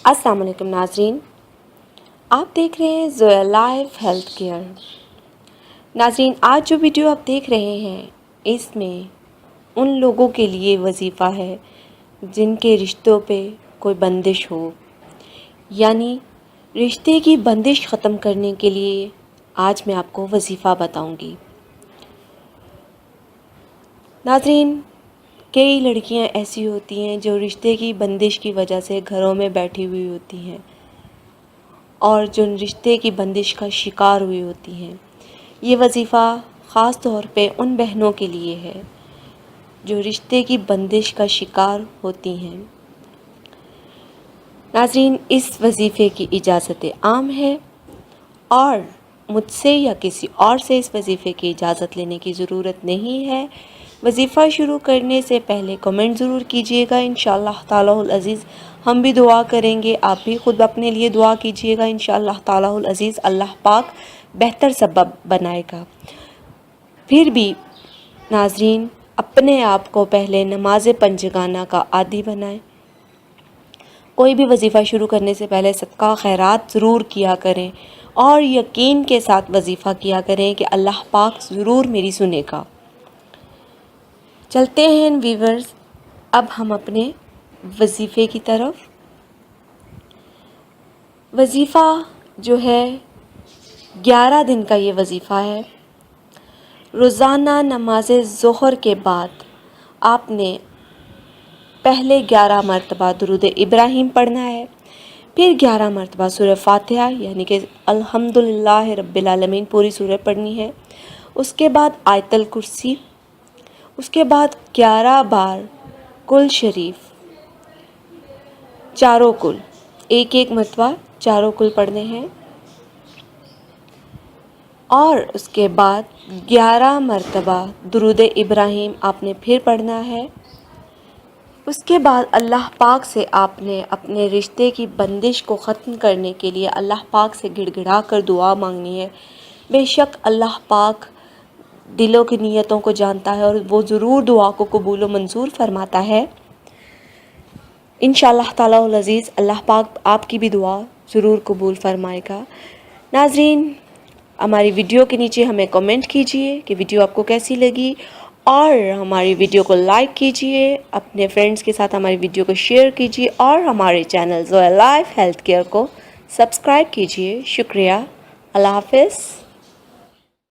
السلام علیکم ناظرین، آپ دیکھ رہے ہیں زویا لائف ہیلتھ کیئر۔ ناظرین، آج جو ویڈیو آپ دیکھ رہے ہیں اس میں ان لوگوں کے لیے وظیفہ ہے جن کے رشتوں پہ کوئی بندش ہو، یعنی رشتے کی بندش ختم کرنے کے لیے آج میں آپ کو وظیفہ بتاؤں گی۔ ناظرین، کئی لڑکیاں ایسی ہوتی ہیں جو رشتے کی بندش کی وجہ سے گھروں میں بیٹھی ہوئی ہوتی ہیں اور جو رشتے کی بندش کا شکار ہوئی ہوتی ہیں۔ یہ وظیفہ خاص طور پہ ان بہنوں کے لیے ہے جو رشتے کی بندش کا شکار ہوتی ہیں۔ ناظرین، اس وظیفے کی اجازت عام ہے اور مجھ سے یا کسی اور سے اس وظیفے کی اجازت لینے کی ضرورت نہیں ہے۔ وظیفہ شروع کرنے سے پہلے کمنٹ ضرور کیجیے گا، انشاءاللہ تعالی العزیز ہم بھی دعا کریں گے، آپ بھی خود اپنے لیے دعا کیجیے گا، انشاءاللہ تعالی العزیز اللہ پاک بہتر سبب بنائے گا۔ پھر بھی ناظرین، اپنے آپ کو پہلے نماز پنجگانہ کا عادی بنائیں۔ کوئی بھی وظیفہ شروع کرنے سے پہلے صدقہ خیرات ضرور کیا کریں اور یقین کے ساتھ وظیفہ کیا کریں کہ اللہ پاک ضرور میری سنے گا۔ چلتے ہیں ویورز، اب ہم اپنے وظیفے کی طرف۔ وظیفہ جو ہے 11 دن کا یہ وظیفہ ہے۔ روزانہ نماز ظہر کے بعد آپ نے پہلے 11 مرتبہ درود ابراہیم پڑھنا ہے، پھر 11 مرتبہ سورہ فاتحہ یعنی کہ الحمدللہ رب العالمین پوری سورہ پڑھنی ہے، اس کے بعد آیت الکرسی، اس کے بعد 11 بار کل شریف، چاروں کل ایک ایک مرتبہ چاروں کل پڑھنے ہیں، اور اس کے بعد 11 مرتبہ درود ابراہیم آپ نے پھر پڑھنا ہے۔ اس کے بعد اللہ پاک سے آپ نے اپنے رشتے کی بندش کو ختم کرنے کے لیے اللہ پاک سے گڑ گڑا کر دعا مانگنی ہے۔ بے شک اللہ پاک دلوں کی نیتوں کو جانتا ہے اور وہ ضرور دعا کو قبول و منظور فرماتا ہے۔ انشاءاللہ تعالی العزیز اللہ پاک آپ کی بھی دعا ضرور قبول فرمائے گا۔ ناظرین، ہماری ویڈیو کے نیچے ہمیں کمنٹ کیجئے کہ ویڈیو آپ کو کیسی لگی، اور ہماری ویڈیو کو لائک کیجئے، اپنے فرینڈز کے ساتھ ہماری ویڈیو کو شیئر کیجئے اور ہمارے channel Zoya life health care کو سبسکرائب کیجئے۔ شکریہ، اللہ حافظ۔